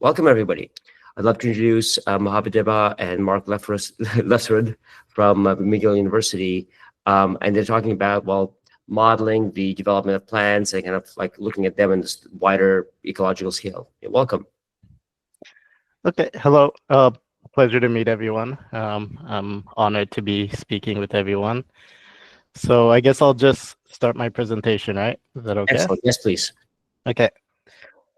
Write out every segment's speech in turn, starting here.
Welcome, everybody. I'd love to introduce Mohamed Debbagh and Mark Lefsrud from McGill University. And they're talking about, well, modeling the development of plants and kind of like looking at them in this wider ecological scale. Welcome. Okay, hello. Pleasure to meet everyone. I'm honored to be speaking with everyone. So I guess I'll just start my presentation, right? Is that okay? Excellent. Yes, please. Okay.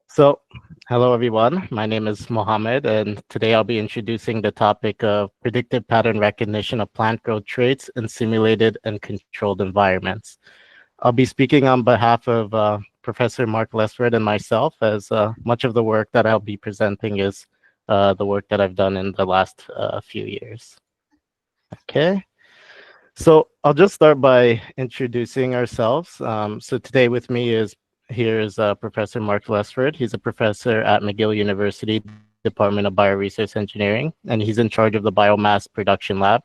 So hello, everyone. My name is Mohamed, and today I'll be introducing the topic of predictive pattern recognition of plant growth traits in simulated and controlled environments. I'll be speaking on behalf of Professor Mark Lefsrud and myself, as much of the work that I'll be presenting is the work that I've done in the last few years. Okay, so I'll just start by introducing ourselves. So today with me is Professor Mark Lefsrud. He's a professor at McGill University, Department of Bioresource Engineering, and he's in charge of the biomass production lab.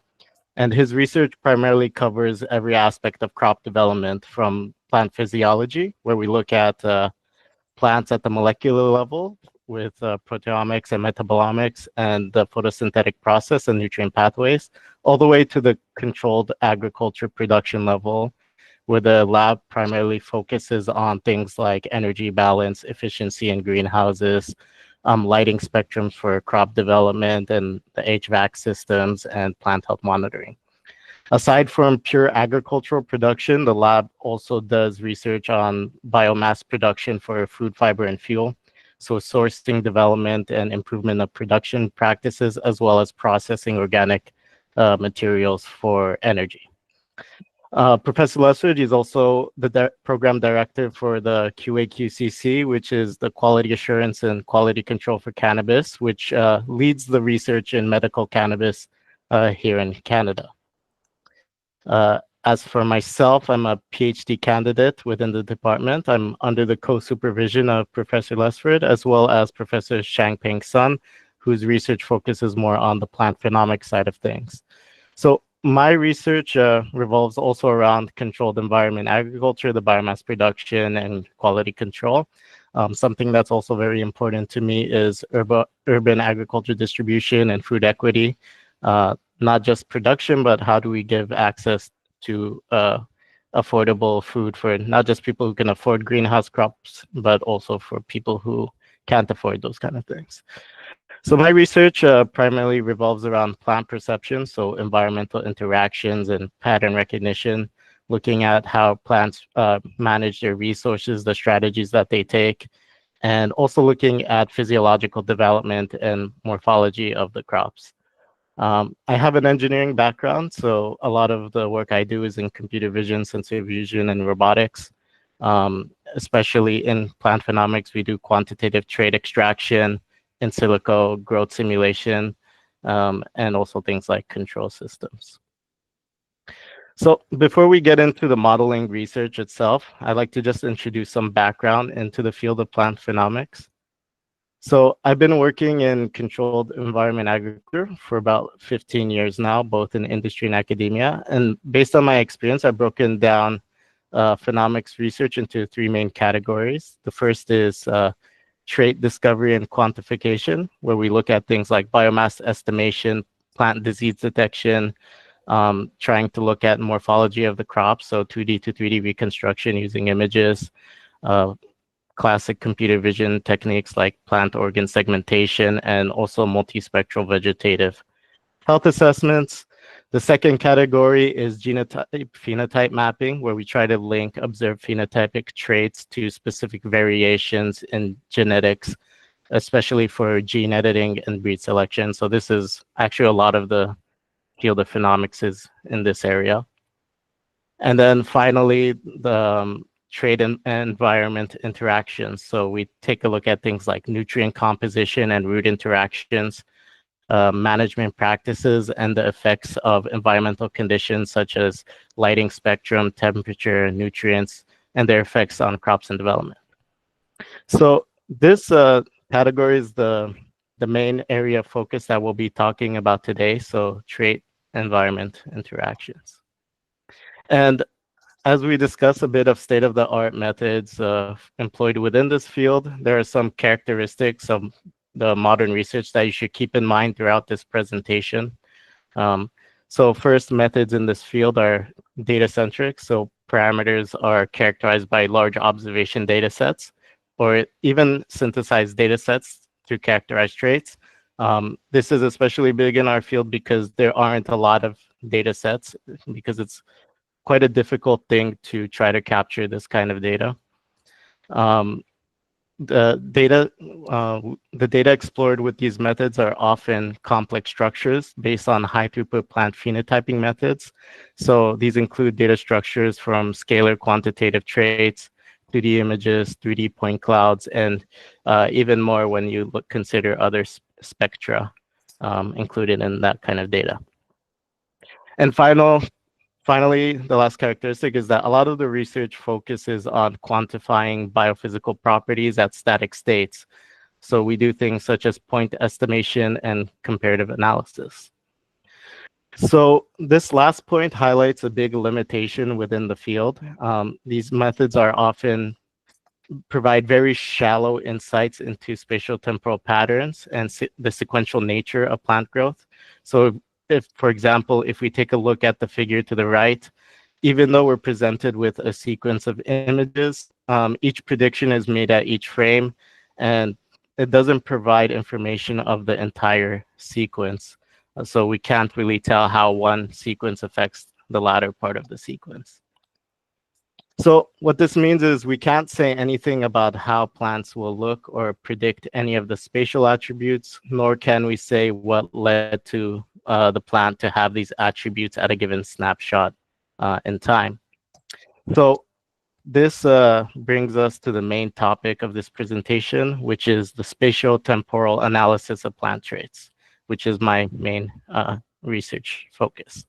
And his research primarily covers every aspect of crop development, from plant physiology, where we look at plants at the molecular level with proteomics and metabolomics and the photosynthetic process and nutrient pathways, all the way to the controlled agriculture production level, where the lab primarily focuses on things like energy balance, efficiency in greenhouses, lighting spectrums for crop development, and the HVAC systems and plant health monitoring. Aside from pure agricultural production, the lab also does research on biomass production for food, fiber, and fuel. So sourcing, development, and improvement of production practices, as well as processing organic materials for energy. Professor Lefsrud is also the program director for the QA/QCC, which is the Quality Assurance and Quality Control for Cannabis, which leads the research in medical cannabis here in Canada. As for myself, I'm a PhD candidate within the department. I'm under the co-supervision of Professor Lefsrud, as well as Professor Shangpeng Sun, whose research focuses more on the plant phenomics side of things. So my research revolves also around controlled environment agriculture, the biomass production, and quality control. Something that's also very important to me is urban agriculture distribution and food equity. Not just production, but how do we give access to affordable food for not just people who can afford greenhouse crops, but also for people who can't afford those kind of things. So my research primarily revolves around plant perception, so environmental interactions and pattern recognition, looking at how plants manage their resources, the strategies that they take, and also looking at physiological development and morphology of the crops. I have an engineering background, so a lot of the work I do is in computer vision, sensor fusion, and robotics. Especially in plant phenomics, we do quantitative trait extraction, in silico growth simulation, and also things like control systems. So before we get into the modeling research itself, I'd like to just introduce some background into the field of plant phenomics. So I've been working in controlled environment agriculture for about 15 years now, both in industry and academia. And based on my experience, I've broken down phenomics research into three main categories. The first is trait discovery and quantification, where we look at things like biomass estimation, plant disease detection, trying to look at morphology of the crop, so 2D to 3D reconstruction using images, classic computer vision techniques like plant organ segmentation, and also multispectral vegetative health assessments. The second category is genotype-phenotype mapping, where we try to link observed phenotypic traits to specific variations in genetics, especially for gene editing and breed selection. So this is actually a lot of the field of phenomics is in this area. And then finally, the trait and environment interactions. So we take a look at things like nutrient composition and root interactions, management practices, and the effects of environmental conditions such as lighting spectrum, temperature, nutrients, and their effects on crops and development. So this category is the main area of focus that we'll be talking about today, so trait environment interactions. And as we discuss a bit of state-of-the-art methods employed within this field, there are some characteristics of the modern research that you should keep in mind throughout this presentation. Um, so first, methods in this field are data-centric. So parameters are characterized by large observation data sets, or even synthesized data sets to characterize traits. This is especially big in our field because there aren't a lot of data sets, because it's quite a difficult thing to try to capture this kind of data. Um, the data the data explored with these methods are often complex structures based on high throughput plant phenotyping methods. So these include data structures from scalar quantitative traits, 2D images, 3D point clouds, and even more when you consider other spectra included in that kind of data. And finally, the last characteristic is that a lot of the research focuses on quantifying biophysical properties at static states. So we do things such as point estimation and comparative analysis. So this last point highlights a big limitation within the field. These methods are often provide very shallow insights into spatial temporal patterns and the sequential nature of plant growth. So if, for example, if we take a look at the figure to the right, even though we're presented with a sequence of images, each prediction is made at each frame, and it doesn't provide information of the entire sequence. So we can't really tell how one sequence affects the latter part of the sequence. So what this means is we can't say anything about how plants will look or predict any of the spatial attributes, nor can we say what led to the plant to have these attributes at a given snapshot in time. So this brings us to the main topic of this presentation, which is the spatial temporal analysis of plant traits, which is my main research focus.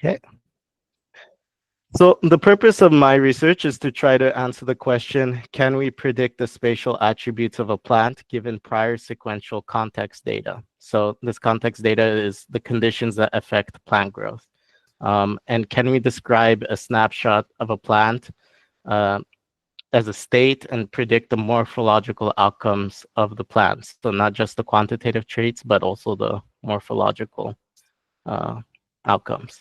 Okay. So the purpose of my research is to try to answer the question, can we predict the spatial attributes of a plant given prior sequential context data? So this context data is the conditions that affect plant growth. And can we describe a snapshot of a plant as a state and predict the morphological outcomes of the plants? So not just the quantitative traits, but also the morphological outcomes.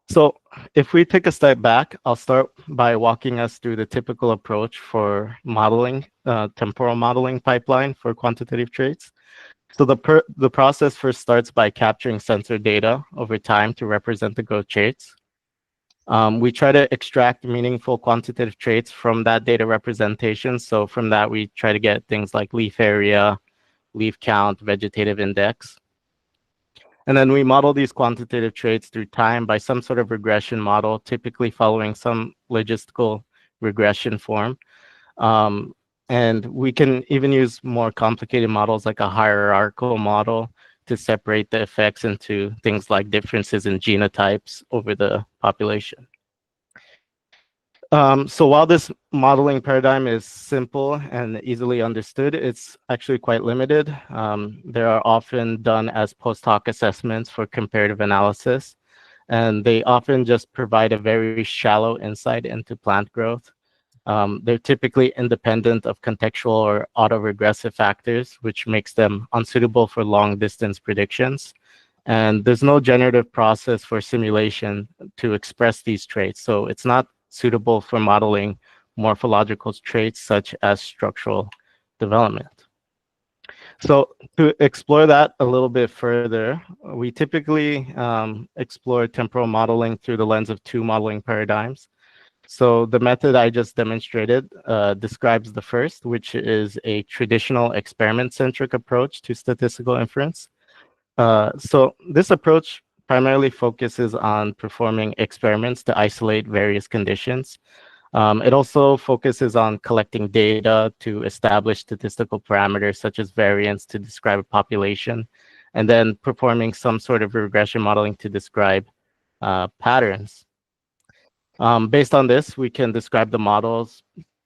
So if we take a step back, I'll start by walking us through the typical approach for modeling, temporal modeling pipeline for quantitative traits. So the process first starts by capturing sensor data over time to represent the growth traits. We try to extract meaningful quantitative traits from that data representation. So from that, we try to get things like leaf area, leaf count, vegetative index. And then we model these quantitative traits through time by some sort of regression model, typically following some logistical regression form. And we can even use more complicated models like a hierarchical model to separate the effects into things like differences in genotypes over the population. So while this modeling paradigm is simple and easily understood, it's actually quite limited. They are often done as post hoc assessments for comparative analysis, and they often just provide a very shallow insight into plant growth. They're typically independent of contextual or autoregressive factors, which makes them unsuitable for long distance predictions. And there's no generative process for simulation to express these traits. So it's not suitable for modeling morphological traits such as structural development. So to explore that a little bit further, we typically explore temporal modeling through the lens of two modeling paradigms. So the method I just demonstrated describes the first, which is a traditional experiment-centric approach to statistical inference. So this approach primarily focuses on performing experiments to isolate various conditions. It also focuses on collecting data to establish statistical parameters such as variance to describe a population, and then performing some sort of regression modeling to describe patterns. Based on this, we can describe the models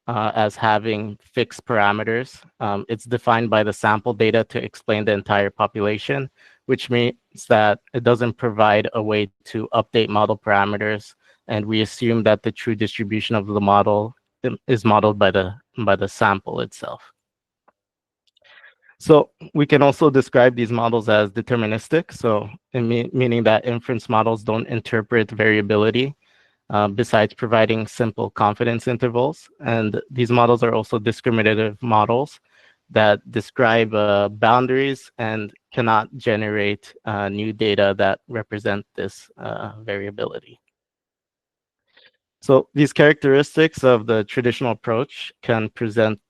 as having fixed parameters. It's defined by the sample data to explain the entire population, which means that it doesn't provide a way to update model parameters. And we assume that the true distribution of the model is modeled by the sample itself. So we can also describe these models as deterministic. So meaning that inference models don't interpret variability besides providing simple confidence intervals. And these models are also discriminative models that describe boundaries and cannot generate new data that represent this variability. So these characteristics of the traditional approach can present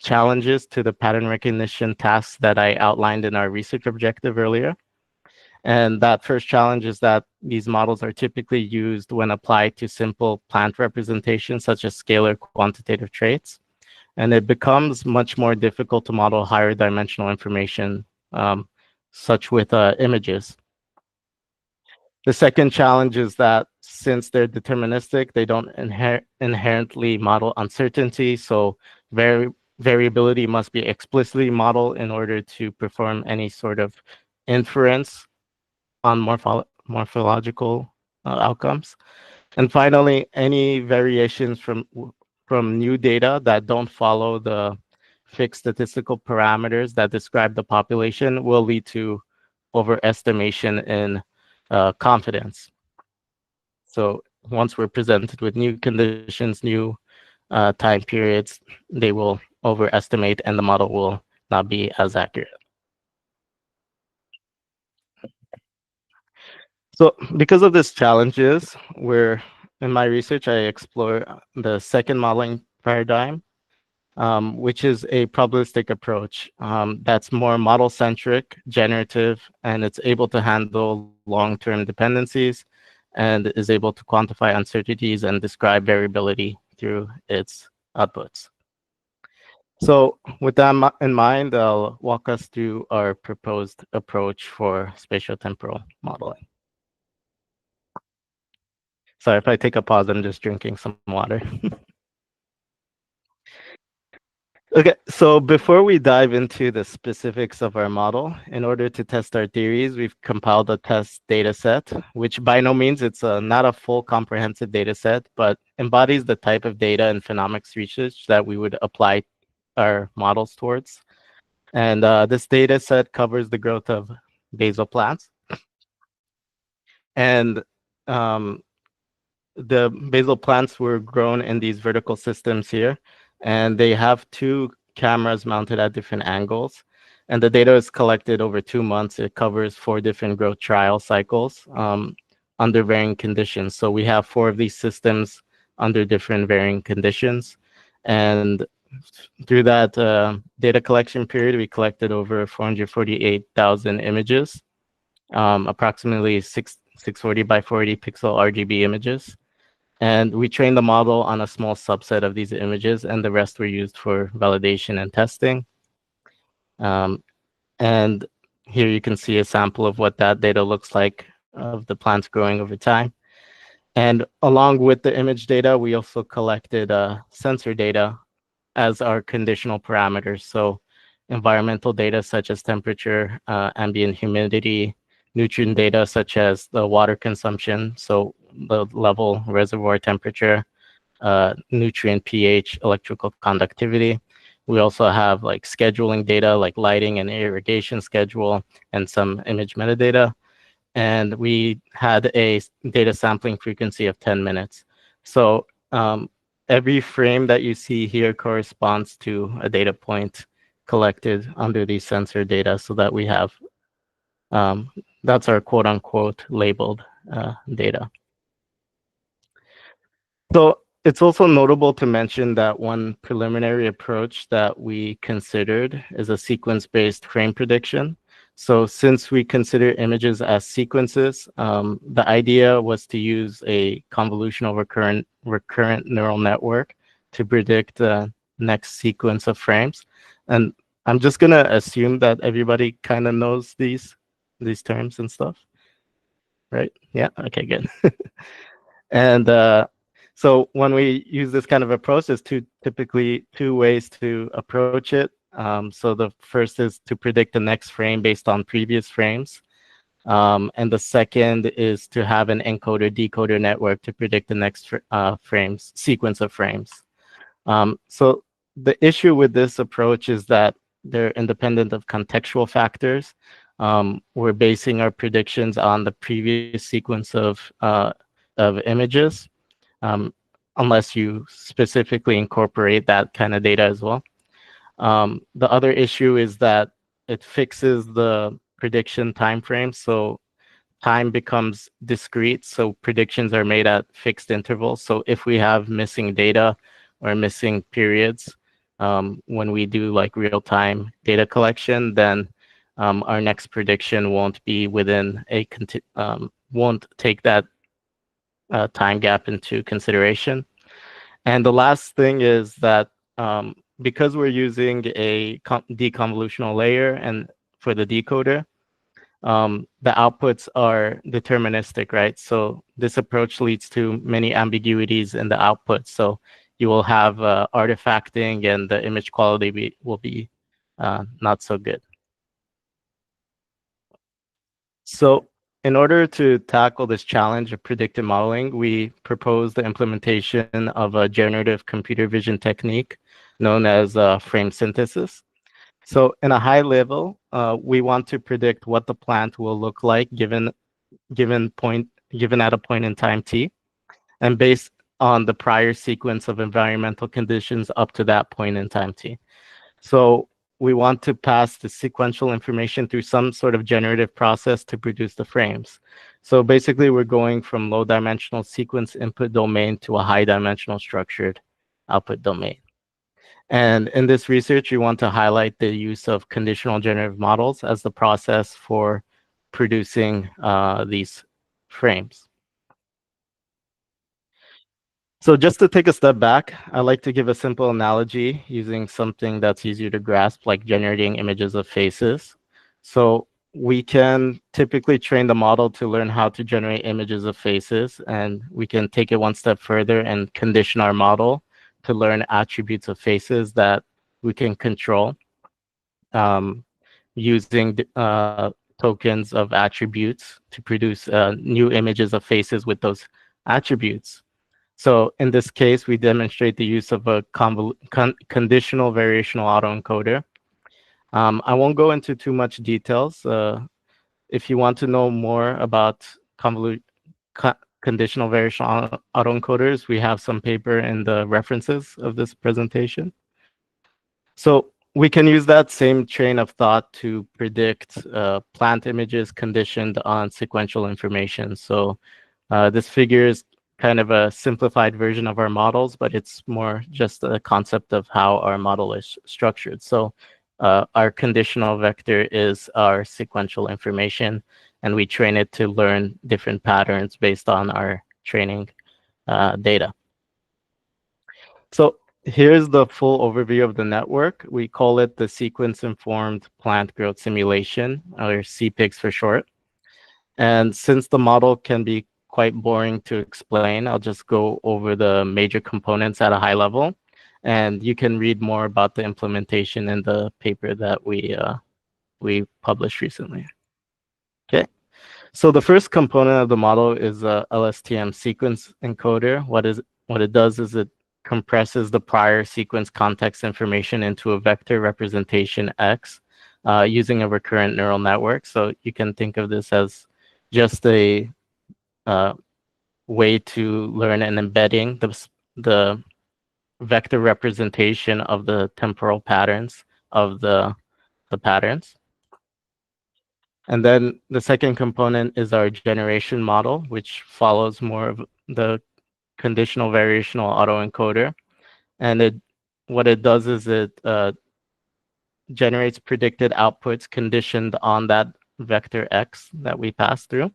challenges to the pattern recognition tasks that I outlined in our research objective earlier. And that first challenge is that these models are typically used when applied to simple plant representations, such as scalar quantitative traits. And it becomes much more difficult to model higher dimensional information, such with images. The second challenge is that since they're deterministic, they don't inherently model uncertainty. So variability must be explicitly modeled in order to perform any sort of inference on morphological outcomes. And finally, any variations from new data that don't follow the fixed statistical parameters that describe the population will lead to overestimation in confidence. So once we're presented with new conditions, new time periods, they will overestimate and the model will not be as accurate. So because of these challenges, in my research, I explore the second modeling paradigm, which is a probabilistic approach that's more model-centric, generative, and it's able to handle long-term dependencies and is able to quantify uncertainties and describe variability through its outputs. So with that in mind, I'll walk us through our proposed approach for spatiotemporal modeling. Sorry if I take a pause, I'm just drinking some water. Okay, so before we dive into the specifics of our model, in order to test our theories, we've compiled a test data set, which by no means it's not a full comprehensive data set, but embodies the type of data and phenomics research that we would apply our models towards. And this data set covers the growth of basal plants. And the basal plants were grown in these vertical systems here, and they have two cameras mounted at different angles. And the data is collected over 2 months. It covers 4 different growth trial cycles under varying conditions. So we have 4 of these systems under different varying conditions. And through that data collection period, we collected over 448,000 images, approximately 640 by 40 pixel RGB images. And we trained the model on a small subset of these images, and the rest were used for validation and testing. And here you can see a sample of what that data looks like of the plants growing over time. And along with the image data, we also collected sensor data as our conditional parameters. So environmental data such as temperature, ambient humidity, nutrient data such as the water consumption, so the level, reservoir temperature, nutrient pH, electrical conductivity. We also have like scheduling data like lighting and irrigation schedule and some image metadata. And we had a data sampling frequency of 10 minutes. So every frame that you see here corresponds to a data point collected under these sensor data so that we have, that's our quote unquote labeled data. So it's also notable to mention that one preliminary approach that we considered is a sequence-based frame prediction. So since we consider images as sequences, the idea was to use a convolutional recurrent neural network to predict the next sequence of frames. And I'm just gonna assume that everybody kind of knows these terms and stuff, right? Yeah, okay, good. And so when we use this kind of approach, there's typically two ways to approach it. So the first is to predict the next frame based on previous frames. And the second is to have an encoder-decoder network to predict the next sequence of frames. So the issue with this approach is that they're independent of contextual factors. We're basing our predictions on the previous sequence of images, um, unless you specifically incorporate that kind of data as well. The other issue is that it fixes the prediction time frame. So time becomes discrete. So predictions are made at fixed intervals. So if we have missing data or missing periods, when we do like real-time data collection, then our next prediction won't be within won't take that time gap into consideration. And the last thing is that because we're using a deconvolutional layer and for the decoder, the outputs are deterministic, right? So this approach leads to many ambiguities in the output. So you will have artifacting and the image quality will be not so good. So in order to tackle this challenge of predictive modeling, we propose the implementation of a generative computer vision technique known as frame synthesis. So in a high level, we want to predict what the plant will look like given at a point in time t, and based on the prior sequence of environmental conditions up to that point in time t. So we want to pass the sequential information through some sort of generative process to produce the frames. So basically, we're going from low dimensional sequence input domain to a high dimensional structured output domain. And in this research, we want to highlight the use of conditional generative models as the process for producing these frames. So just to take a step back, I like to give a simple analogy using something that's easier to grasp, like generating images of faces. So we can typically train the model to learn how to generate images of faces, and we can take it one step further and condition our model to learn attributes of faces that we can control using tokens of attributes to produce new images of faces with those attributes. So in this case, we demonstrate the use of a conditional variational autoencoder. I won't go into too much details. If you want to know more about conditional variational autoencoders, we have some paper in the references of this presentation. So we can use that same train of thought to predict plant images conditioned on sequential information. So this figure is kind of a simplified version of our models, but it's more just a concept of how our model is structured. So our conditional vector is our sequential information, and we train it to learn different patterns based on our training data. So here's the full overview of the network. We call it the sequence-informed plant growth simulation, or CPICS for short. And since the model can be quite boring to explain, I'll just go over the major components at a high level. And you can read more about the implementation in the paper that we published recently. Okay. So the first component of the model is a LSTM sequence encoder. What it does is it compresses the prior sequence context information into a vector representation X using a recurrent neural network. So you can think of this as just a way to learn and embedding the vector representation of the temporal patterns of the patterns. And then the second component is our generation model, which follows more of the conditional variational autoencoder. And what it does is it generates predicted outputs conditioned on that vector X that we pass through.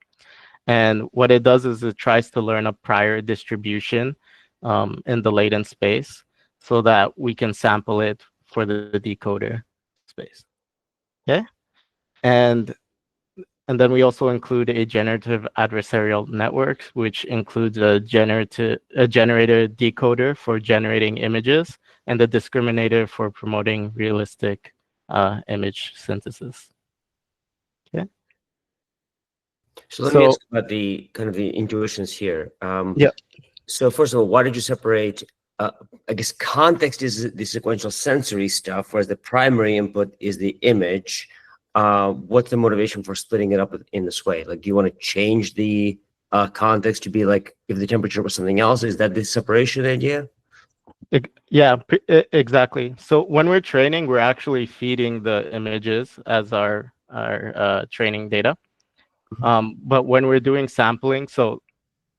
And what it does is it tries to learn a prior distribution in the latent space so that we can sample it for the decoder space. Okay. And then we also include a generative adversarial network, which includes a generator decoder for generating images and the discriminator for promoting realistic image synthesis. Okay. So let me ask about the kind of the intuitions here. Yeah. So first of all, why did you separate uh, I guess context is the sequential sensory stuff, whereas the primary input is the image. What's the motivation for splitting it up in this way? Like, do you want to change the context to be like if the temperature was something else? Is that the separation idea? Yeah, exactly. So when we're training, we're actually feeding the images as our training data. But when we're doing sampling, so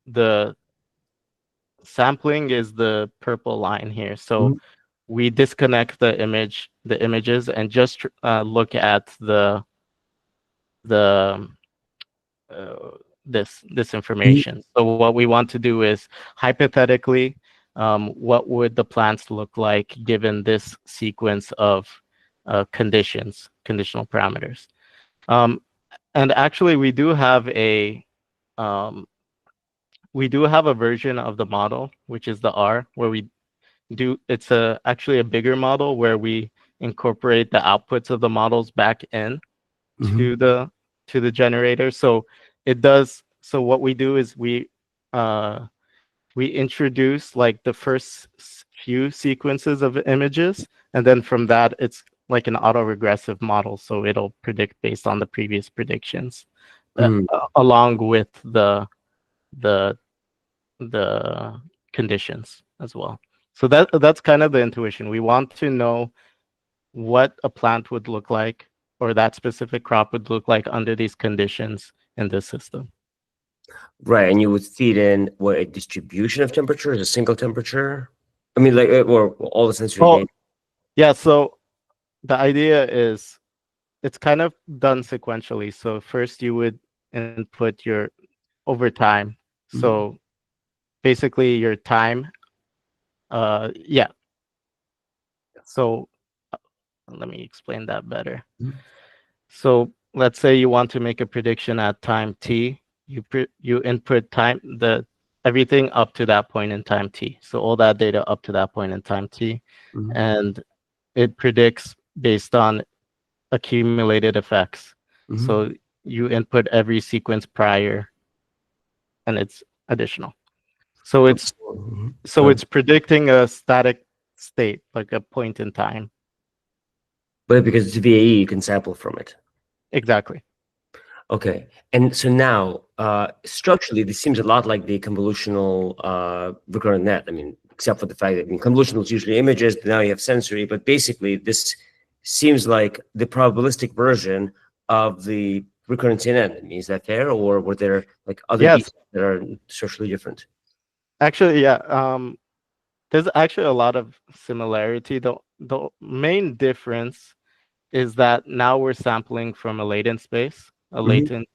the sampling is the purple line here. So Mhm. we disconnect the images, and just look at the uh, this Mhm. information. So what we want to do is hypothetically, what would the plants look like given this sequence of conditional parameters? Um, and actually, um, we do have a version of the model, which is the R, where it's actually a bigger model where we incorporate the outputs of the models back in Mhm. to the generator. So it does. So what we do is we introduce like the first few sequences of images, and then from that it's like an auto-regressive model. So it'll predict based on the previous predictions, Mhm. along with the the conditions as well. So that's kind of the intuition. We want to know what a plant would look like, or that specific crop would look like under these conditions in this system. Right, and you would feed in what a distribution of temperature is a single temperature. I mean, like, or all the sensory Oh, data. yeah. So the idea is it's kind of done sequentially. So first you would input your over time. Mhm. So basically your time. Yeah. So let me explain that better. Mhm. So let's say you want to make a prediction at time t. You input the everything up to that point in time t. So all that data up to that point in time t, Mhm. and it predicts based on accumulated effects. Mhm. So you input every sequence prior, and it's additional. So it's Mhm. so it's predicting a static state, like a point in time. But because it's VAE, you can sample from it. Exactly. Okay. And so now, structurally, this seems a lot like the convolutional recurrent net. I mean, except for the fact that, I mean, convolutional is usually images, but now you have sensory. But basically, this seems like the probabilistic version of the recurrent CNN. I mean, is that fair? Or were there like other Yes. details that are structurally different? Actually, yeah. There's actually a lot of similarity. The main difference is that now we're sampling from a latent space, a Hmm. latent.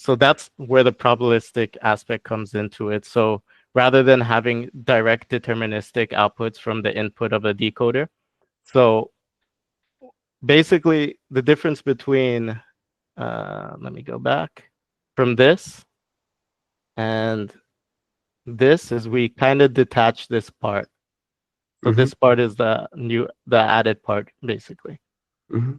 So that's where the probabilistic aspect comes into it. So rather than having direct deterministic outputs from the input of a decoder, so basically the difference between, let me go back from this and this is we kind of detach this part. So Hmm. this part is the added part, basically. Hmm.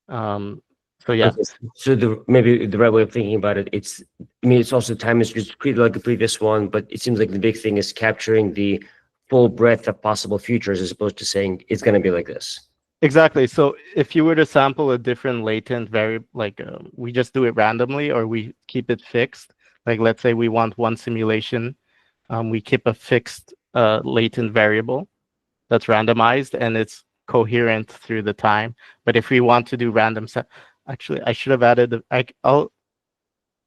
Um, so yeah, Okay. So the maybe the right way of thinking about it, it's I mean it's also time is just treated like the previous one, but it seems like the big thing is capturing the full breadth of possible futures as opposed to saying it's going to be like this. exactly. So if you were to sample a different latent variable, like we just do it randomly or we keep it fixed. Like let's say we want one simulation, we keep a fixed latent variable that's randomized and it's coherent through the time. But if we want to do actually, I should have added. I'll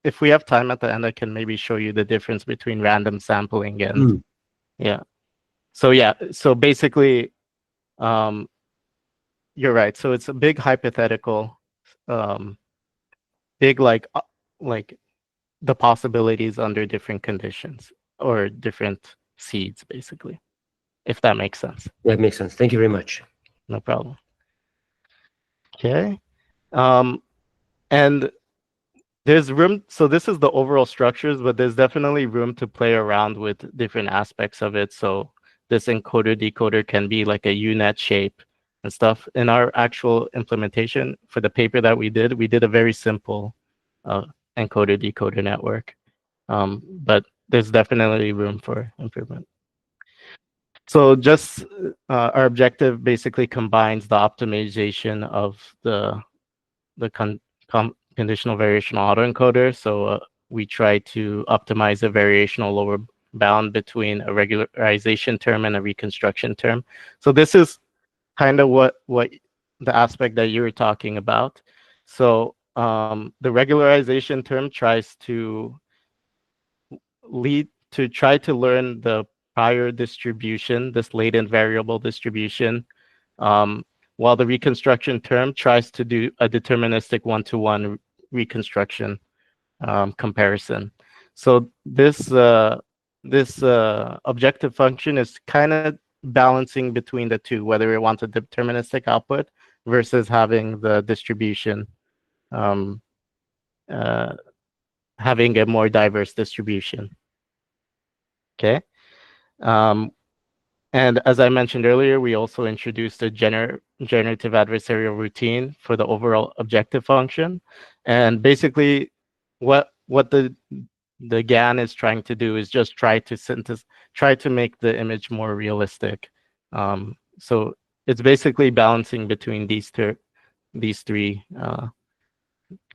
if we have time at the end, I can maybe show you the difference between random sampling and Mm. yeah. So yeah, so basically, um, you're right. So it's a big hypothetical, um, big like the possibilities under different conditions or different seeds, basically, if that makes sense. That makes sense. Thank you very much. No problem. Okay. Um, and there's room. So this is the overall structures, but there's definitely room to play around with different aspects of it. So this encoder decoder can be like a U-net shape and stuff. In our actual implementation for the paper that we did a very simple uh, encoder decoder network. But there's definitely room for improvement. So just our objective basically combines the optimization of the conditional variational autoencoder. So we try to optimize a variational lower bound between a regularization term and a reconstruction term. So this is kind of what the aspect that you were talking about. So the regularization term tries to try to learn the prior distribution, this latent variable distribution, um, while the reconstruction term tries to do a deterministic one-to-one reconstruction comparison. So this objective function is kind of balancing between the two, whether we want a deterministic output versus having the distribution, um, uh, having a more diverse distribution. Okay. Um, And as I mentioned earlier, we also introduced a generative adversarial routine for the overall objective function. And basically, what the GAN is trying to do is just try to make the image more realistic. So it's basically balancing between these three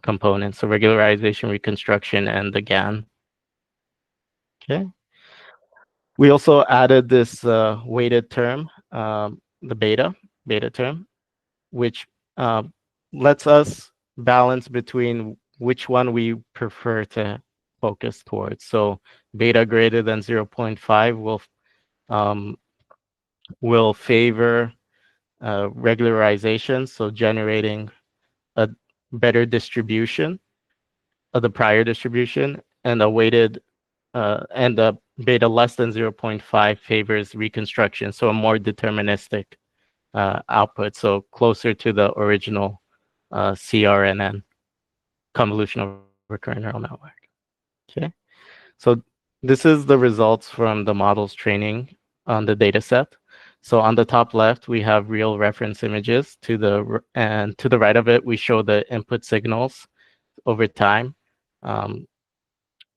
components: so regularization, reconstruction, and the GAN. Okay. We also added this weighted term, the beta term, which uh, lets us balance between which one we prefer to focus towards. So beta greater than 0.5 um, will favor regularization, so generating a better distribution of the prior distribution, and a weighted and the beta less than 0.5 favors reconstruction, so a more deterministic output, so closer to the original CRNN, convolutional recurrent neural network. Okay, so this is the results from the model's training on the data set. So on the top left, we have real reference images. And to the right of it, we show the input signals over time um,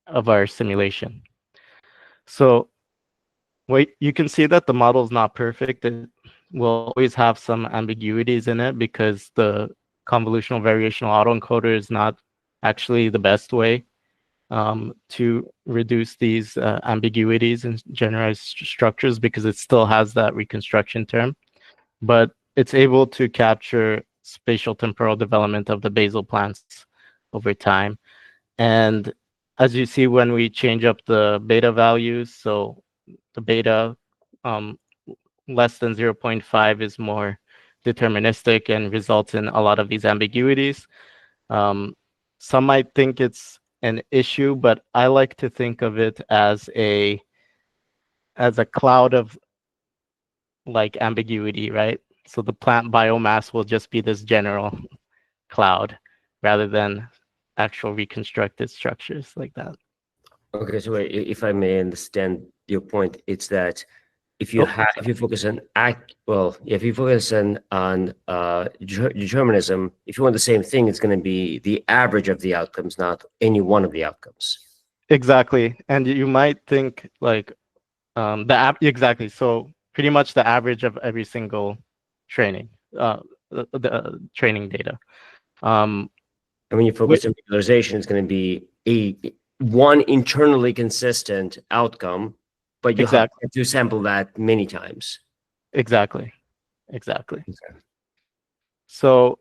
of our simulation. So wait, you can see that the model is not perfect. It will always have some ambiguities in it because the convolutional variational autoencoder is not actually the best way to reduce these ambiguities in generalized structures because it still has that reconstruction term, but it's able to capture spatial temporal development of the basal plants over time. And as you see, when we change up the beta values, so the beta um, less than 0.5 is more deterministic and results in a lot of these ambiguities. Um, some might think it's an issue, but I like to think of it as a cloud of like ambiguity, right? So the plant biomass will just be this general cloud rather than actual reconstructed structures like that. Okay, so if I may understand your point, it's that Oh, if you focus on if you focus on determinism, if you want the same thing, it's going to be the average of the outcomes, not any one of the outcomes. exactly. And you might think like exactly. So pretty much the average of every single training, the training data. Um, And when you we, focus on regularization, it's going to be one internally consistent outcome, but you have exactly, to sample that many times. exactly, exactly. Okay. So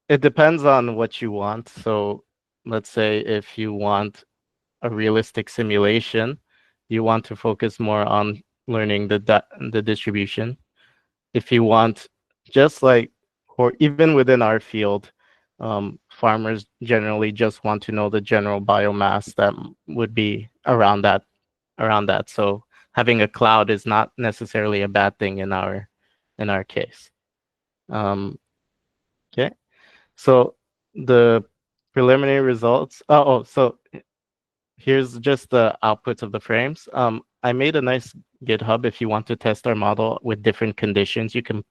it depends on what you want. So let's say if you want a realistic simulation, you want to focus more on learning the distribution. If you want, just like, or even within our field, farmers generally just want to know the general biomass that would be around that. So having a cloud is not necessarily a bad thing in our case. Okay, so the preliminary results. So here's just the outputs of the frames. I made a nice GitHub if you want to test our model with different conditions. You can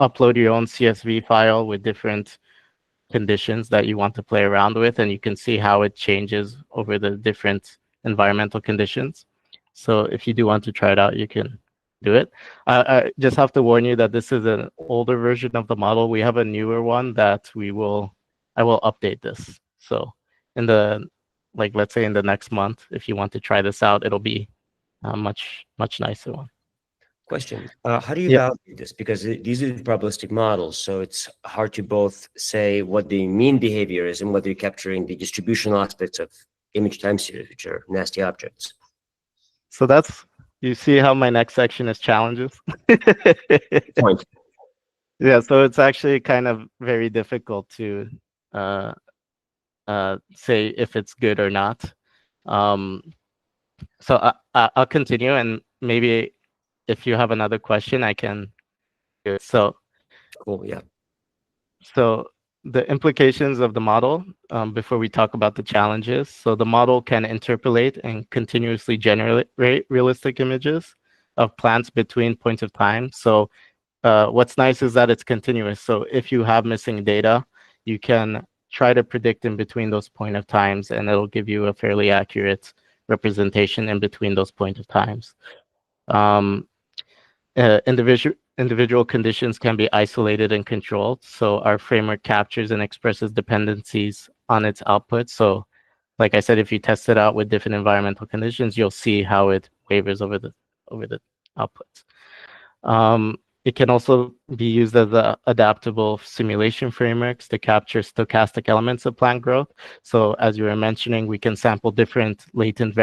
upload your own CSV file with different conditions that you want to play around with, and you can see how it changes over the different environmental conditions. So if you do want to try it out, you can do it. I just have to warn you that this is an older version of the model. We have a newer one that I will update this. So in the, like, let's say in the next month, if you want to try this out, it'll be a much nicer one. Question. How do you Yeah. validate this? Because these are probabilistic models, so it's hard to both say what the mean behavior is and whether you're capturing the distributional aspects of image time series, which are nasty objects. So that's, you see how my next section is challenges? Point. Yeah, so it's actually kind of very difficult to uh, say if it's good or not. Um, so I'll continue, and maybe if you have another question, I can do it. Cool. Yeah. So the implications of the model, before we talk about the challenges. So the model can interpolate and continuously generate realistic images of plants between points of time. So what's nice is that it's continuous. So if you have missing data, you can try to predict in between those point of times, and it'll give you a fairly accurate representation in between those point of times. Um, individual conditions can be isolated and controlled. So our framework captures and expresses dependencies on its output. So like I said, if you test it out with different environmental conditions, you'll see how it wavers over the outputs. It can also be used as adaptable simulation frameworks to capture stochastic elements of plant growth. So as you were mentioning, we can sample different latent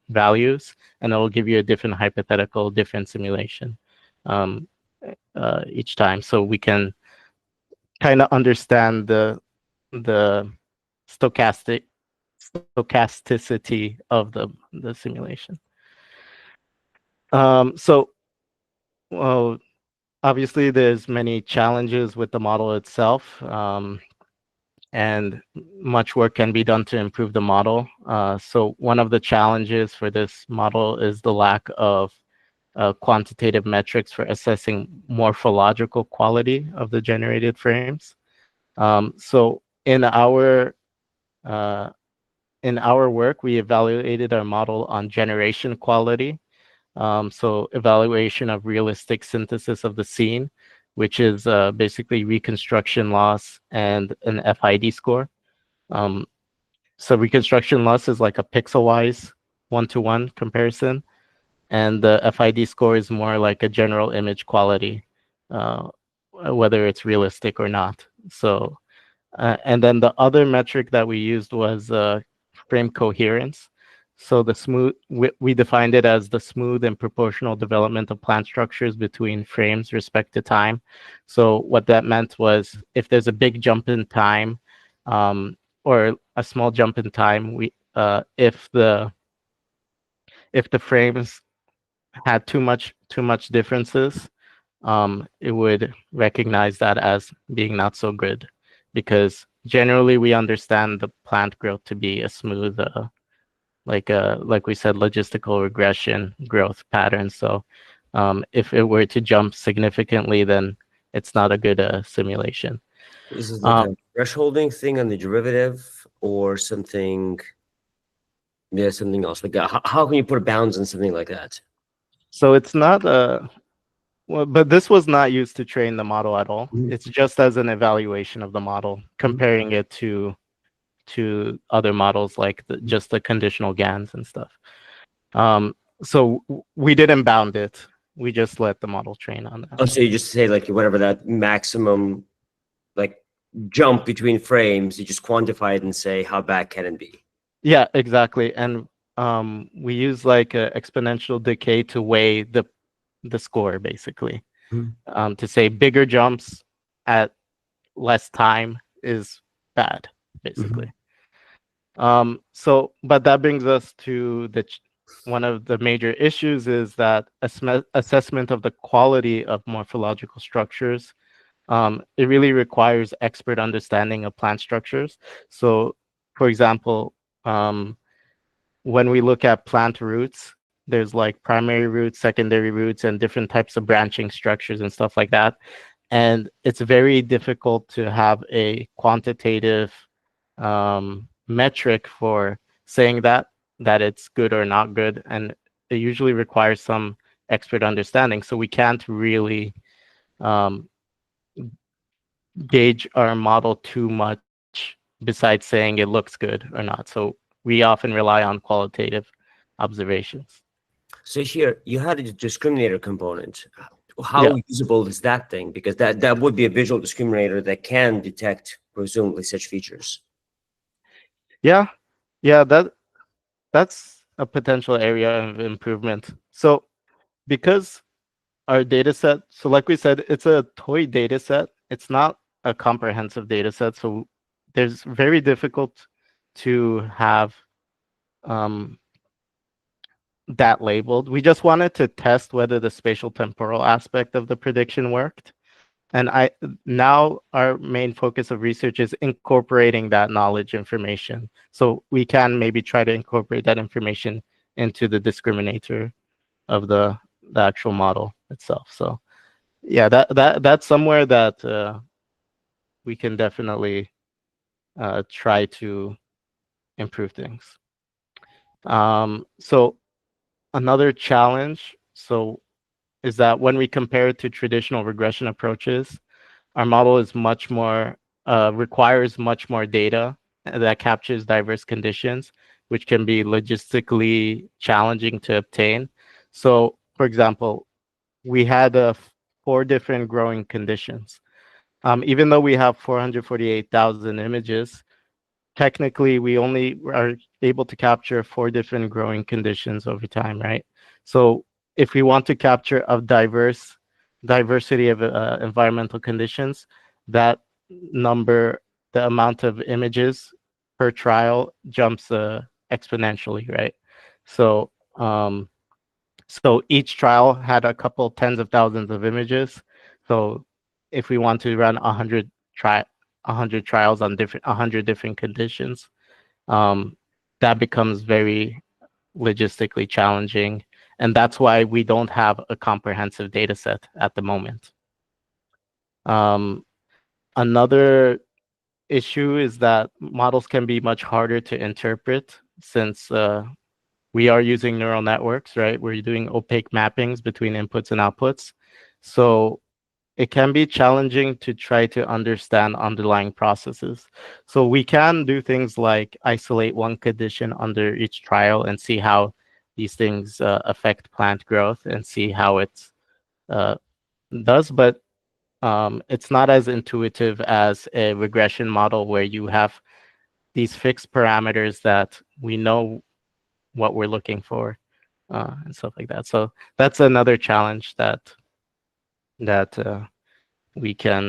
values, and it will give you a different hypothetical, different simulation um, each time. So we can kind of understand the stochasticity of the simulation. So, well, obviously, there's many challenges with the model itself, and much work can be done to improve the model. So one of the challenges for this model is the lack of quantitative metrics for assessing morphological quality of the generated frames. So uh, in our work, we evaluated our model on generation quality. So evaluation of realistic synthesis of the scene, which is basically reconstruction loss and an FID score. Um, so reconstruction loss is like a pixel-wise one-to-one comparison, and the FID score is more like a general image quality, uh, whether it's realistic or not. So, and then the other metric that we used was frame coherence. So the smooth, we defined it as the smooth and proportional development of plant structures between frames respect to time. So what that meant was if there's a big jump in time, or a small jump in time, if the frames had too much differences, it would recognize that as being not so good, because generally we understand the plant growth to be a smooth, like we said, logistical regression growth pattern. So if it were to jump significantly, then it's not a good simulation. Is it like Uh, a thresholding thing on the derivative or something? Yeah, something else. Like, how can you put bounds on something like that? so it's not well, but this was not used to train the model at all. Mhm. It's just as an evaluation of the model, Mhm. comparing it to other models like just the conditional GANs and stuff. So we didn't bound it. We just let the model train on that. Oh, so you just say like whatever that maximum like jump between frames, you just quantify it and say how bad can it be? Yeah, exactly. And we use like a exponential decay to weigh the score, basically, Mhm. to say bigger jumps at less time is bad, Mhm. basically. So, but that brings us to one of the major issues is that assessment of the quality of morphological structures. It really requires expert understanding of plant structures. So, for example, when we look at plant roots, there's like primary roots, secondary roots, and different types of branching structures and stuff like that. And it's very difficult to have a quantitative metric for saying that it's good or not good. And it usually requires some expert understanding. So we can't really um, gauge our model too much besides saying it looks good or not. So we often rely on qualitative observations. So here you had a discriminator component. Yeah, How usable is that thing? Because that would be a visual discriminator that can detect presumably such features. yeah, yeah. That's a potential area of improvement. So because our data set, so like we said, it's a toy data set. It's not a comprehensive data set. So there's very difficult to have um, that labeled. We just wanted to test whether the spatial temporal aspect of the prediction worked. And now our main focus of research is incorporating that knowledge information. So we can maybe try to incorporate that information into the discriminator of the actual model itself. So yeah, that's somewhere that we can definitely try to improve things. So another challenge is that when we compare it to traditional regression approaches, our model is much more requires much more data that captures diverse conditions, which can be logistically challenging to obtain. So, for example, we had 4 different growing conditions. Even though we have 448,000 images, technically we only are able to capture 4 different growing conditions over time, right? So if we want to capture a diversity of environmental conditions, that number, the amount of images per trial jumps exponentially, right? So so each trial had a couple tens of thousands of images. So if we want to run 100 trials on 100 different conditions, um, that becomes very logistically challenging. And that's why we don't have a comprehensive data set at the moment. Um, Another issue is that models can be much harder to interpret since we are using neural networks, right? We're doing opaque mappings between inputs and outputs. So it can be challenging to try to understand underlying processes. So we can do things like isolate one condition under each trial and see how these things affect plant growth and see how it uh, does, but it's not as intuitive as a regression model where you have these fixed parameters that we know what we're looking for and stuff like that. So that's another challenge that we can.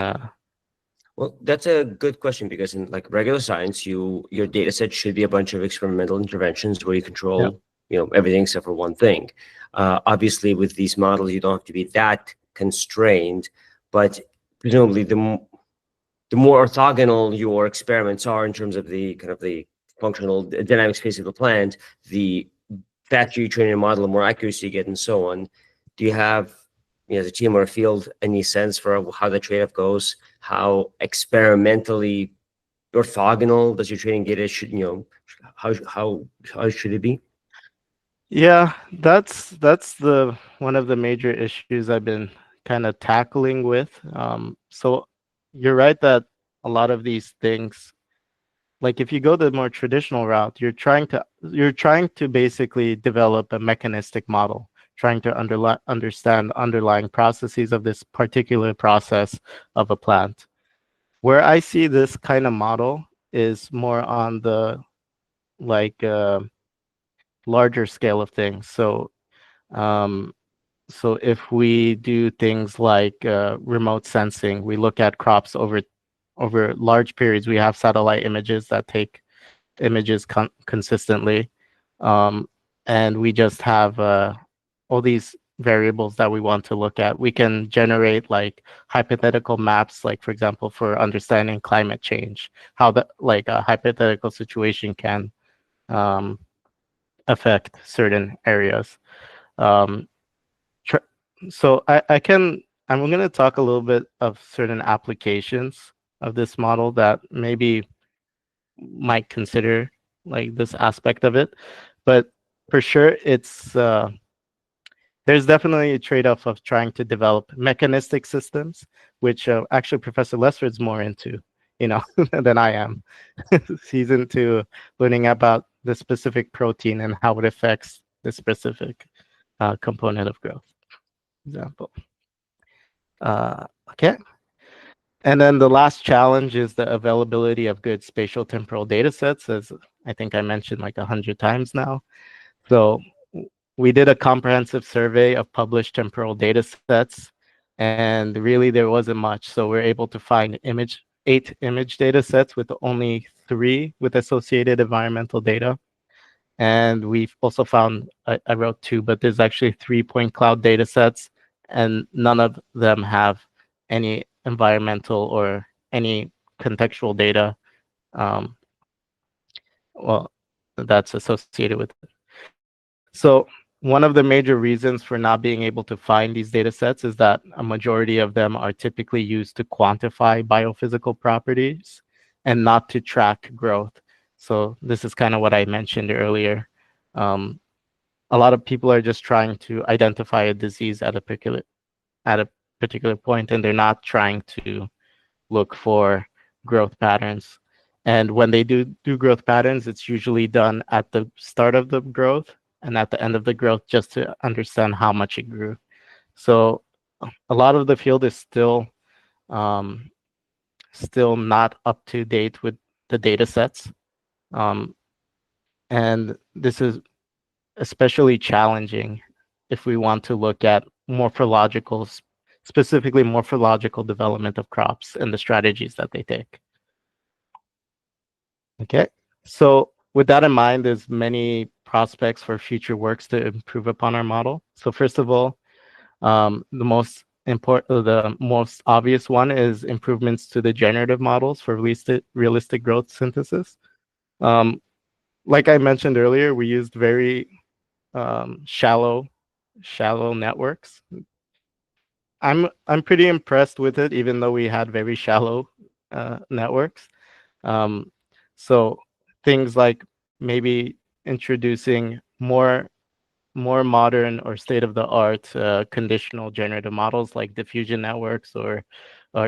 Well, that's a good question because in like regular science, your data set should be a bunch of experimental interventions where you Yeah. control, everything except for one thing. Obviously, with these models, you don't have to be that constrained, but presumably the more orthogonal your experiments are in terms of the kind of the functional dynamic space of the plant, the faster you train your model, the more accuracy you get, and so on. Do you have, as a team or a field, any sense for how the trade-off goes? How experimentally orthogonal does your training data should, how should it be? Yeah, that's the one of the major issues I've been kind of tackling with. So you're right that a lot of these things, like if you go the more traditional route, you're trying to basically develop a mechanistic model, trying to understand underlying processes of this particular process of a plant. Where I see this kind of model is more on the like larger scale of things. Um, so if we do things like remote sensing, we look at crops over large periods. We have satellite images that take images consistently, um, and we just have all these variables that we want to look at. We can generate like hypothetical maps, like for example, for understanding climate change, how the like a hypothetical situation can um, affect certain areas. Um, tr- so I'm going to talk a little bit of certain applications of this model that maybe might consider like this aspect of it, but for sure there's definitely a trade-off of trying to develop mechanistic systems, which actually Professor Lefsrud's more into, you know, than I am. He's into learning about the specific protein and how it affects the specific component of growth. Example. Okay. And then the last challenge is the availability of good spatial temporal data sets, as I think I mentioned like 100 times now. So we did a comprehensive survey of published temporal data sets, and really there wasn't much. So we're able to find 8 image data sets with only 3 with associated environmental data. And we've also found, I wrote 2, but there's actually 3 point cloud data sets, and none of them have any environmental or any contextual data um, well, that's associated with it. So one of the major reasons for not being able to find these data sets is that a majority of them are typically used to quantify biophysical properties and not to track growth. So this is kind of what I mentioned earlier. Um, a lot of people are just trying to identify a disease at a particular point, and they're not trying to look for growth patterns. And when they do growth patterns, it's usually done at the start of the growth and at the end of the growth, just to understand how much it grew. So a lot of the field is um, still not up to date with the data sets. Um, and this is especially challenging if we want to look at morphological, specifically morphological development of crops and the strategies that they take. Okay, so with that in mind, there's many prospects for future works to improve upon our model. So first of all, the most obvious one is improvements to the generative models for realistic growth synthesis. Um, like I mentioned earlier, we used very shallow networks. I'm pretty impressed with it, even though we had very shallow networks. Um, so things like maybe introducing more modern or state-of-the-art conditional generative models like diffusion networks, or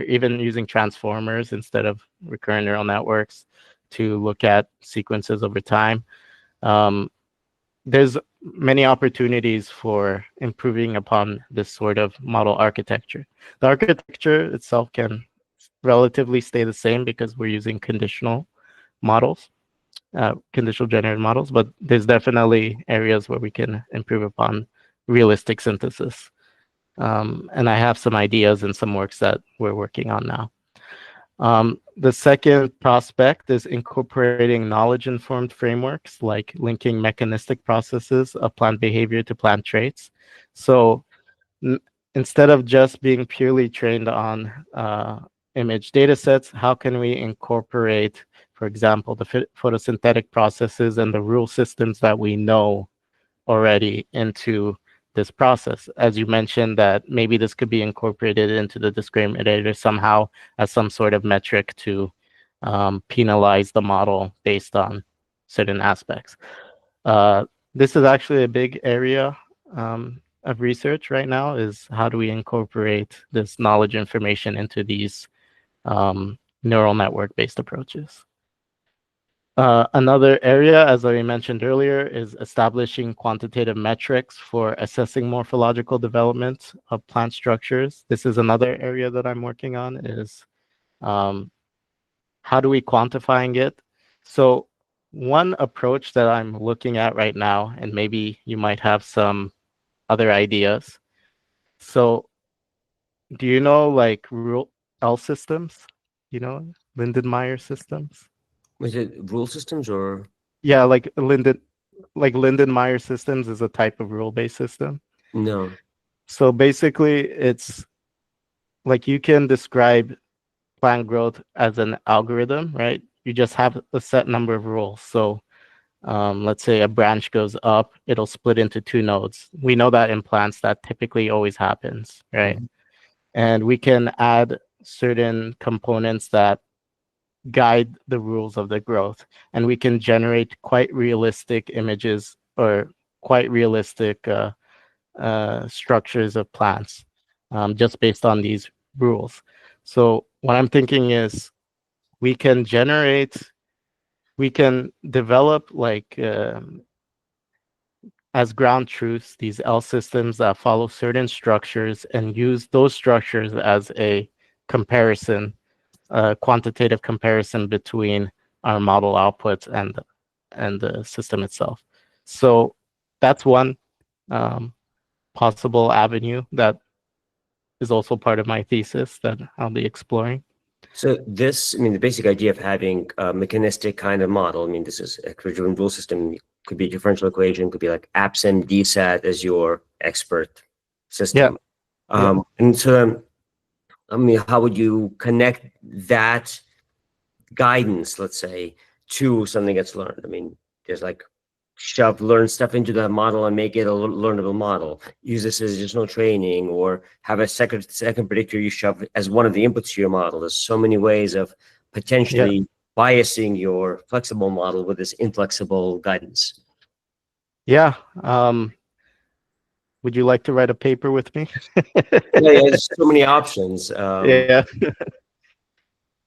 even using transformers instead of recurrent neural networks to look at sequences over time. There's many opportunities for improving upon this sort of model architecture. The architecture itself can relatively stay the same because we're using conditional models, conditional generative models, but there's definitely areas where we can improve upon realistic synthesis. And I have some ideas and some works that we're working on now. The second prospect is incorporating knowledge-informed frameworks, like linking mechanistic processes of plant behavior to plant traits. So instead of just being purely trained on image data sets, how can we incorporate, for example, the photosynthetic processes and the rule systems that we know already into this process? As you mentioned, that maybe this could be incorporated into the discriminator somehow as some sort of metric to penalize the model based on certain aspects. This is actually a big area of research right now, is how do we incorporate this knowledge information into these neural network-based approaches. Another area, as I mentioned earlier, is establishing quantitative metrics for assessing morphological development of plant structures. This is another area that I'm working on, is how do we quantifying it? So one approach that I'm looking at right now, and maybe you might have some other ideas. So do you know like rule L systems? You know, Lindenmeyer systems? Was it rule systems or Yeah, like Lindenmeyer systems is a type of rule-based system. no? So basically, it's like you can describe plant growth as an algorithm, right? You just have a set number of rules. So let's say a branch goes up, it'll split into 2 nodes. We know that in plants that typically always happens, right? Mhm. And we can add certain components that guide the rules of the growth, and we can generate quite realistic images, or quite realistic structures of plants, just based on these rules. So what I'm thinking is we can develop like as ground truths these L systems that follow certain structures and use those structures as a comparison, quantitative comparison between our model outputs and the system itself. So that's one possible avenue that is also part of my thesis that I'll be exploring. So this, I mean, the basic idea of having a mechanistic kind of model, I mean, this is a driven rule system, could be a differential equation, could be like absent DSAT as your expert system. And so, I mean, how would you connect that guidance, let's say, to something that's learned? I mean, there's like learn stuff into the model and make it a learnable model. Use this as additional training, or have a second predictor you shove as one of the inputs to your model. There's so many ways of potentially biasing your flexible model with this inflexible guidance. Yeah. Would you like to write a paper with me? Yeah, there's so many options. Yeah.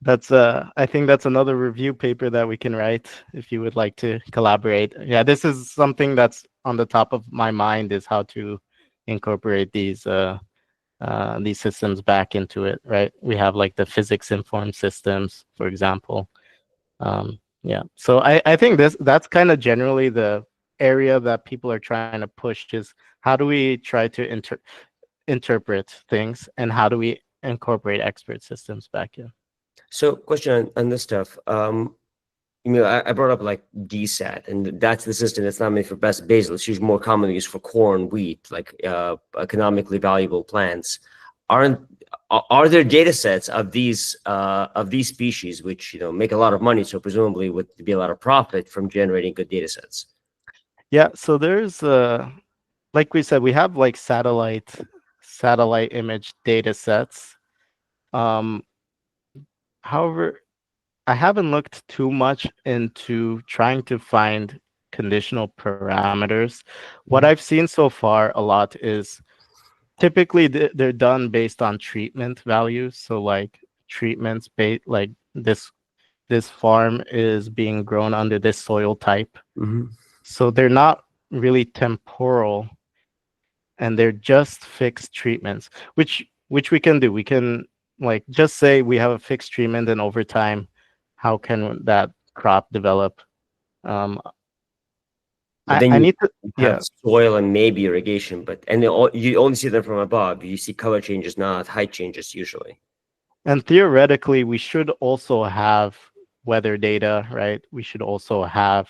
That's I think that's another review paper that we can write if you would like to collaborate. Yeah, this is something that's on the top of my mind, is how to incorporate these systems back into it, right? We have like the physics informed systems, for example. Yeah, so I think that's kind of generally the area that people are trying to push, is how do we try to interpret things, and how do we incorporate expert systems back in? So question on this stuff. You know, I brought up like DSAT, and that's the system that's not made for best basil. It's usually more commonly used for corn, wheat, like economically valuable plants. Are there data sets of these species which, you know, make a lot of money? So presumably would be a lot of profit from generating good data sets. Yeah, so there's like we said, we have like satellite image data sets. However, I haven't looked too much into trying to find conditional parameters. What I've seen so far a lot is typically they're done based on treatment values. So like treatments based, like this farm is being grown under this soil type. So they're not really temporal, and they're just fixed treatments, which we can do. We can like just say we have a fixed treatment, and over time, how can that crop develop? But then I you need to, have soil and maybe irrigation, but you only see them from above. You see color changes, not height changes usually. And theoretically, we should also have weather data, right? We should also have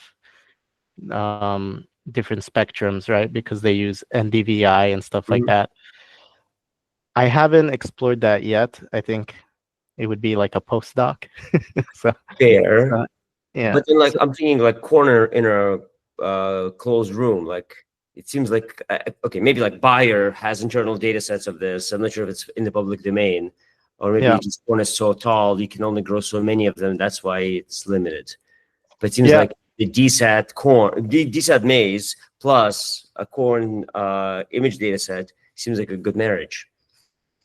different spectrums, right? Because they use NDVI and stuff like that. I haven't explored that yet. I think it would be like a postdoc. So Fair. yeah. But then, like, I'm thinking like corner in a closed room. Like, it seems like okay, maybe like Bayer has internal data sets of this. I'm not sure if it's in the public domain, or maybe just corn is so tall you can only grow so many of them. That's why it's limited. But it seems like the DSAT maize plus a corn image data set seems like a good marriage.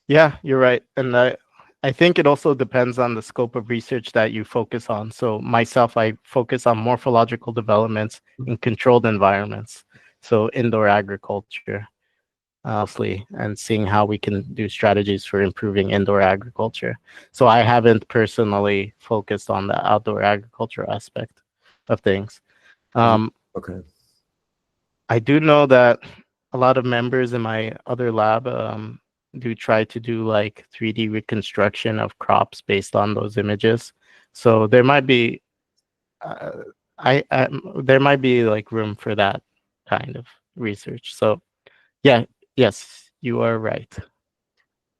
Yeah, you're right. And I think it also depends on the scope of research that you focus on. So myself, I focus on morphological developments in controlled environments. So indoor agriculture, mostly, and seeing how we can do strategies for improving indoor agriculture. So I haven't personally focused on the outdoor agriculture aspect of things. Okay. I do know that a lot of members in my other lab do try to do like 3D reconstruction of crops based on those images. So there might be, there might be like room for that kind of research. So yeah, yes, you are right.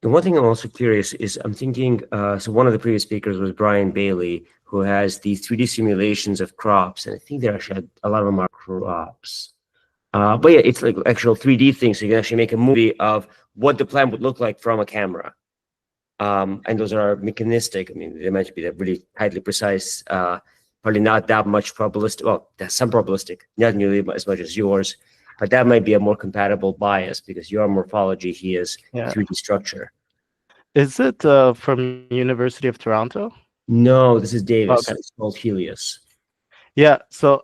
The one thing I'm also curious is I'm thinking, so one of the previous speakers was Brian Bailey, who has these 3D simulations of crops, and I think they're actually a lot of them are crops. But yeah, it's like actual 3D things, so you can actually make a movie of what the plant would look like from a camera. And those are mechanistic. I mean, they might be really tightly precise, probably not that much probabilistic. Well, there's some probabilistic, not nearly as much as yours. But that might be a more compatible bias because your morphology, he is Yeah. 3D structure. Is it from University of Toronto? No, this is Davis. Okay. It's called Helios. Yeah. So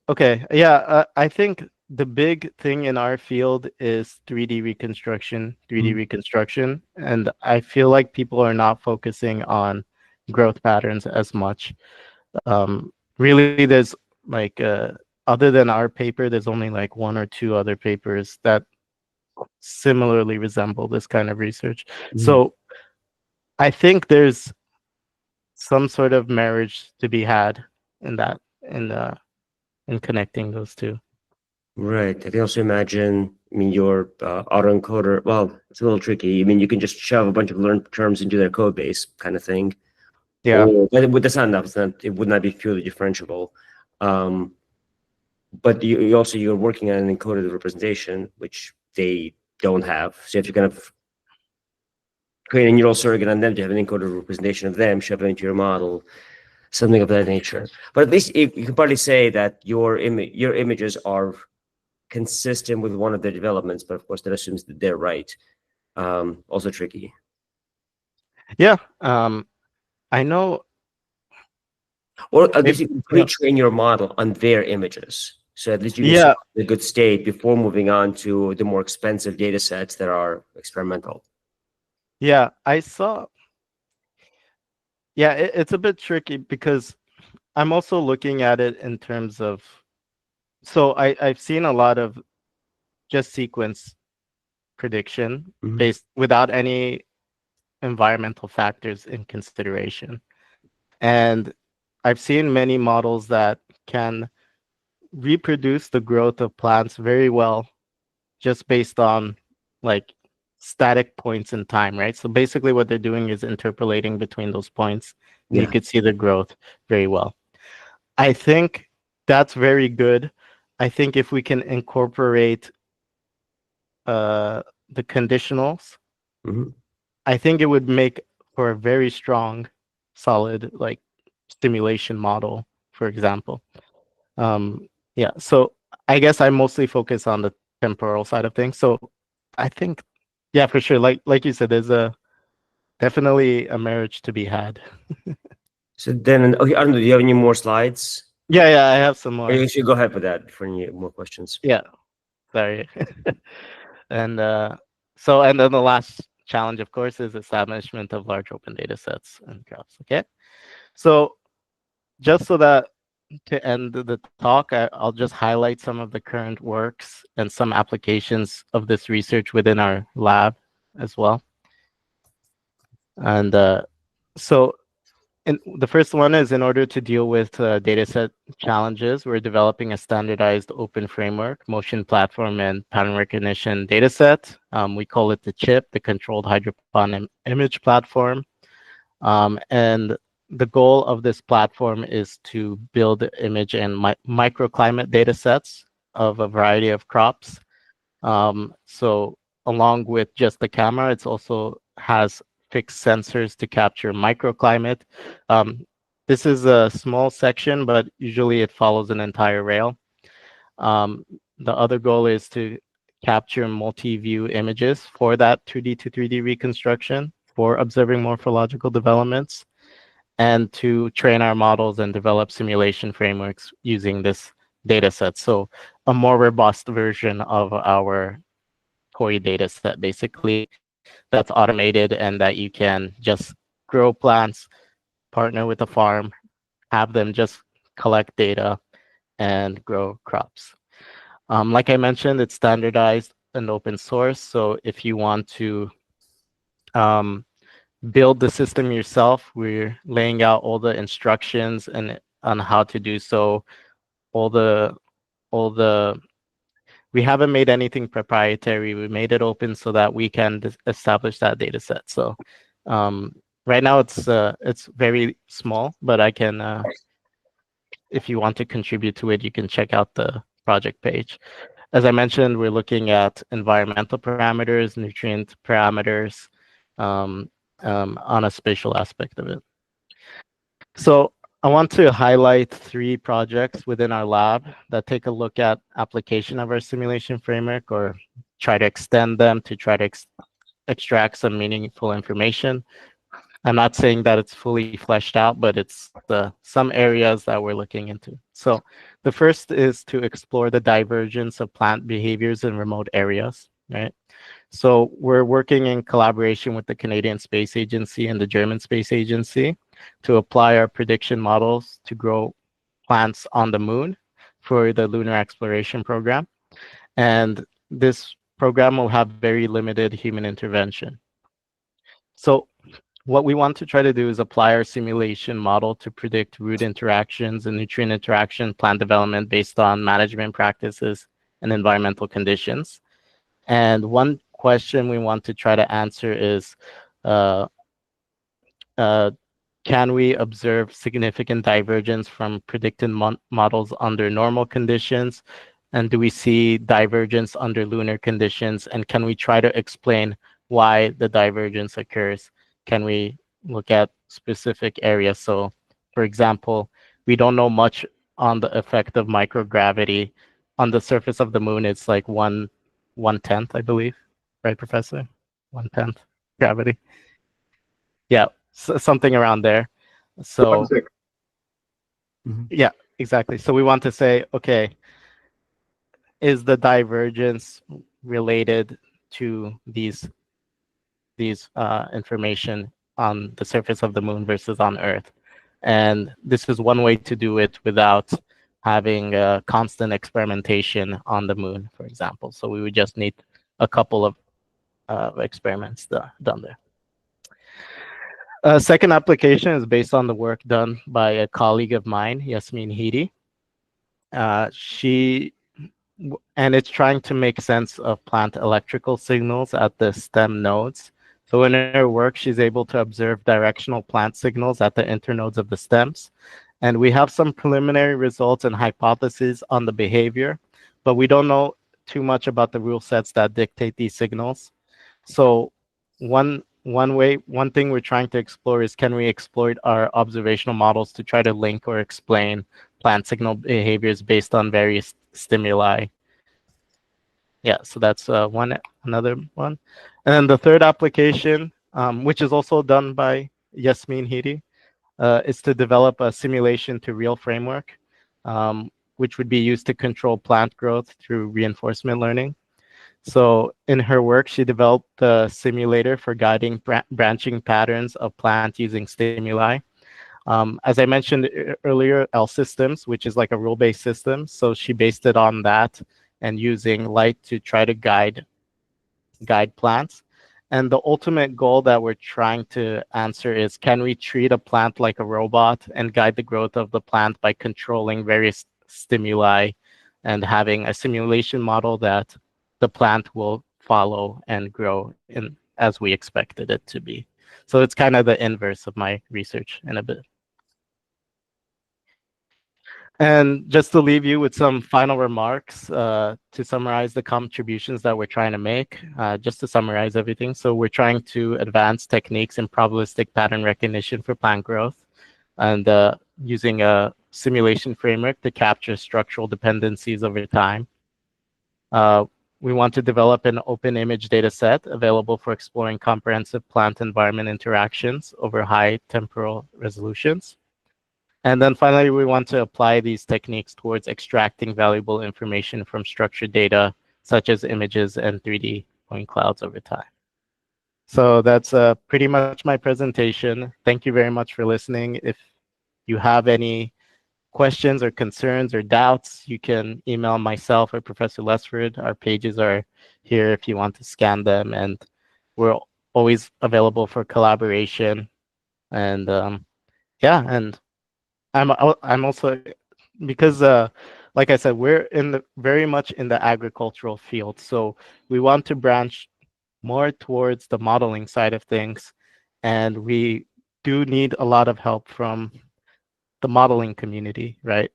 okay. Yeah. I think the big thing in our field is 3D reconstruction, 3D Mhm. reconstruction, and I feel like people are not focusing on growth patterns as much. Really, there's like other than our paper, there's only like one or two other papers that similarly resemble this kind of research. Mhm. So I think there's some sort of marriage to be had in that in connecting those two. Right. I can also imagine, I mean, your autoencoder, well, it's a little tricky. I mean, you can just shove a bunch of learned terms into their code base kind of thing. Yeah. Or, but with the sound up, it would not be purely differentiable. Um, but you're working on an encoded representation, which they don't have. So if you kind of create a neural surrogate on them to have an encoded representation of them, shove it into your model, something of that nature. But at least you can probably say that your images are consistent with one of their developments, but of course that assumes that they're right. Also tricky. Yeah. I know Or at least maybe you can yeah. pre-train your model on their images. So at least you can see Yeah. the good state before moving on to the more expensive data sets that are experimental. Yeah. I saw yeah, it's a bit tricky because I'm also looking at it in terms of so I've seen a lot of just sequence prediction Mhm. based without any environmental factors in consideration. And I've seen many models that can reproduce the growth of plants very well just based on like static points in time, right? So basically what they're doing is interpolating between those points and you Yeah. could see the growth very well. I think that's very good. I think if we can incorporate uh, the conditionals, Mhm. I think it would make for a very strong, solid like stimulation model, for example. Yeah, so I guess I mostly focus on the temporal side of things. So I think, yeah, for sure. Like you said, there's a definitely a marriage to be had. So then, okay, I don't know. Do you have any more slides? Yeah, yeah, I have some Or more. you should go ahead with that for any more questions. Yeah, sorry. And so and then the last challenge, of course, is establishment of large open data sets and graphs. Okay. So just so that to end the talk, I'll just highlight some of the current works and some applications of this research within our lab as well. And so the first one is in order to deal with dataset challenges, we're developing a standardized open framework, motion platform, and pattern recognition dataset. We call it the CHIP, the Controlled Hydropon Image Platform. And the goal of this platform is to build image and microclimate data sets of a variety of crops. So along with just the camera, it also has fixed sensors to capture microclimate. Um, this is a small section, but usually it follows an entire rail. Um, the other goal is to capture multi-view images for that 2D to 3D reconstruction for observing morphological developments and to train our models and develop simulation frameworks using this data set. So a more robust version of our toy data set, basically, that's automated and that you can just grow plants, partner with a farm, have them just collect data and grow crops. Like I mentioned, it's standardized and open source. So if you want to um, build the system yourself, we're laying out all the instructions and on how to do so. All the all the we haven't made anything proprietary. We made it open so that we can establish that data set. So um, right now it's very small, but I can if you want to contribute to it, you can check out the project page. As I mentioned, we're looking at environmental parameters, nutrient parameters, um, on a spatial aspect of it. So I want to highlight 3 projects within our lab that take a look at application of our simulation framework, or try to extend them to try to extract some meaningful information. I'm not saying that it's fully fleshed out, but it's some areas that we're looking into. So the first is to explore the divergence of plant behaviors in remote areas, right? So we're working in collaboration with the Canadian Space Agency and the German Space Agency to apply our prediction models to grow plants on the moon for the lunar exploration program. And this program will have very limited human intervention. So what we want to try to do is apply our simulation model to predict root interactions and nutrient interaction, plant development based on management practices and environmental conditions. And one question we want to try to answer is, uh, uh, can we observe significant divergence from predicted models under normal conditions? And do we see divergence under lunar conditions? And can we try to explain why the divergence occurs? Can we look at specific areas? So, for example, we don't know much on the effect of microgravity. On the surface of the moon, it's like one tenth, I believe, right, Professor? One-tenth gravity. Yeah, something around there. So 1/6. Mhm. yeah, exactly. So we want to say, okay, is the divergence related to these information on the surface of the moon versus on Earth? And this is one way to do it without having constant experimentation on the moon, for example. So we would just need a couple of experiments done there. Second application is based on the work done by a colleague of mine, Yasmin Hidi. And it's trying to make sense of plant electrical signals at the stem nodes. So in her work, she's able to observe directional plant signals at the internodes of the stems. And we have some preliminary results and hypotheses on the behavior, but we don't know too much about the rule sets that dictate these signals. So one thing we're trying to explore is, can we exploit our observational models to try to link or explain plant signal behaviors based on various stimuli? Yeah, so that's another one. And then the third application, which is also done by Yasmin Hidi, is to develop a simulation to real framework, which would be used to control plant growth through reinforcement learning. So in her work, she developed a simulator for guiding branching patterns of plant using stimuli. As I mentioned earlier, L systems, which is like a rule-based system. So she based it on that and using light to try to guide plants. And the ultimate goal that we're trying to answer is, can we treat a plant like a robot and guide the growth of the plant by controlling various stimuli and having a simulation model that the plant will follow and grow in as we expected it to be. So it's kind of the inverse of my research in a bit. And just to leave you with some final remarks, to summarize the contributions that we're trying to make, just to summarize everything. So we're trying to advance techniques in probabilistic pattern recognition for plant growth, and using a simulation framework to capture structural dependencies over time. We want to develop an open image data set available for exploring comprehensive plant environment interactions over high temporal resolutions. And then finally, we want to apply these techniques towards extracting valuable information from structured data, such as images and 3D point clouds over time. So that's pretty much my presentation. Thank you very much for listening. If you have any questions or concerns or doubts, you can email myself or Professor Lefsrud. Our pages are here if you want to scan them, and we're always available for collaboration. And yeah, and I'm also, because like I said, we're very much in the agricultural field, so we want to branch more towards the modeling side of things, and we do need a lot of help from the modeling community, right?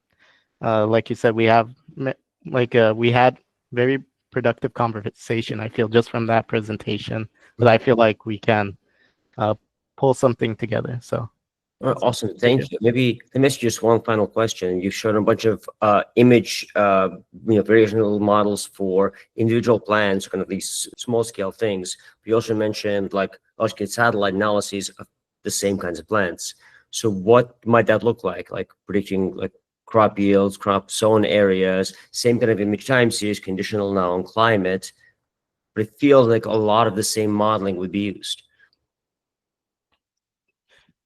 Like you said, we had very productive conversation, I feel, just from that presentation, that I feel like we can uh, pull something together. So Awesome, Thank thank you. Maybe let me ask you just one final question. You've shown a bunch of image, variational models for individual plants, kind of these small scale things. You also mentioned like large scale satellite analyses of the same kinds of plants. So what might that look like predicting like crop yields, crop sown areas, same kind of image time series, conditional now on climate, but it feels like a lot of the same modeling would be used.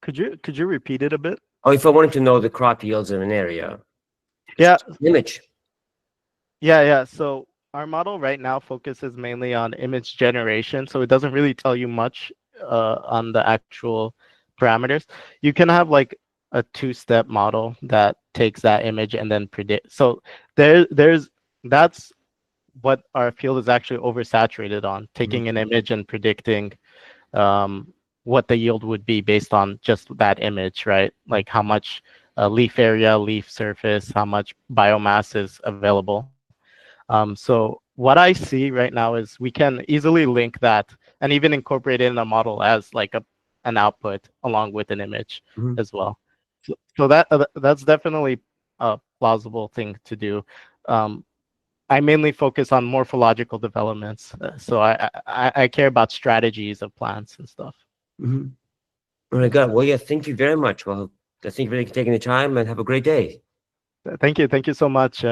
Could you repeat it a bit? Oh, if I wanted to know the crop yields in an area, Yeah, image. yeah. So our model right now focuses mainly on image generation, so it doesn't really tell you much on the actual parameters. You can have like a two-step model that takes that image and then predict. So there's that's what our field is actually oversaturated on, taking an image and predicting what the yield would be based on just that image, right? Like how much leaf area, leaf surface, how much biomass is available. So what I see right now is we can easily link that and even incorporate it in a model as like an output along with an image Mhm. as well. So that's definitely a plausible thing to do. I mainly focus on morphological developments, so I care about strategies of plants and stuff. Mhm. Oh my God. Well, yeah, thank you very much. Well, I think you're taking the time and have a great day. Thank you so much.